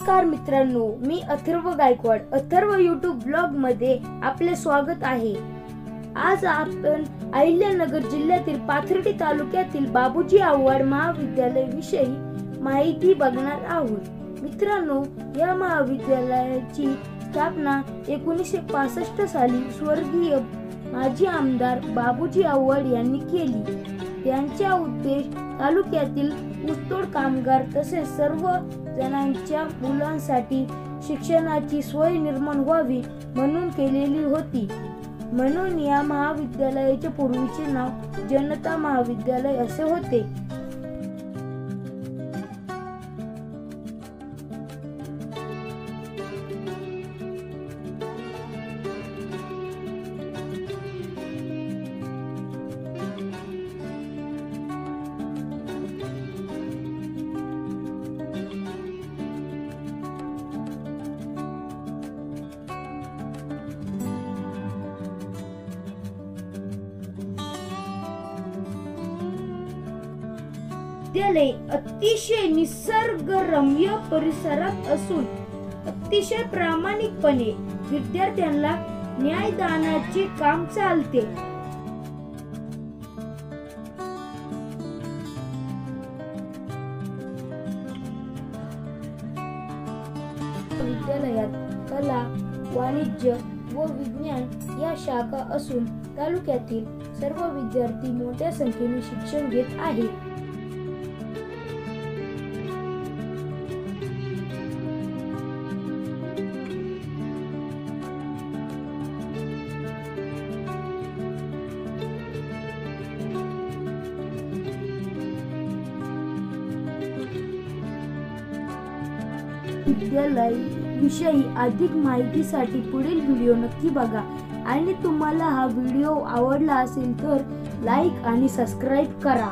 नमस्कार मित्रांनो, मी Atharva Gaikwad Atharva YouTube blog मध्ये आपले स्वागत आहे। आज आपण अहिल्यानगर जिल्ह्यातील पाथर्डी तालुक्यातील बाबूजी आव्हाड महाविद्यालय विषयी माहिती बघणार आहोत। मित्रांनो, या महाविद्यालयाची स्थापना 1965 साली स्वर्गीय माजी आमदार बाबूजी आव्हाड यांनी केली। त्यांचा उद्देश तालुक्यातील ऊसतोड कामगार तसेच सर्व जणांच्या मुलांसाठी शिक्षणाची सोय निर्माण व्हावी म्हणून केलेली होती। म्हणून या महाविद्यालयाचे पूर्वीचे नाव जनता महाविद्यालय असे होते। विद्यालय अतिशय निसर्गरम्य परिसरात असून अतिशय प्रामाणिकपणे विद्यार्थ्यांना न्यायदानाचे काम चालते। विद्यालयात कला, वाणिज्य व विज्ञान या शाखा असून तालुक्यातील सर्व विद्यार्थी मोठ्या संख्येने शिक्षण घेत आहेत। विद्यालय विषयी अधिक माहितीसाठी पुढील व्हिडिओ नक्की बघा आणि तुम्हाला हा व्हिडिओ आवडला असेल तर लाईक आणि सबस्क्राईब करा।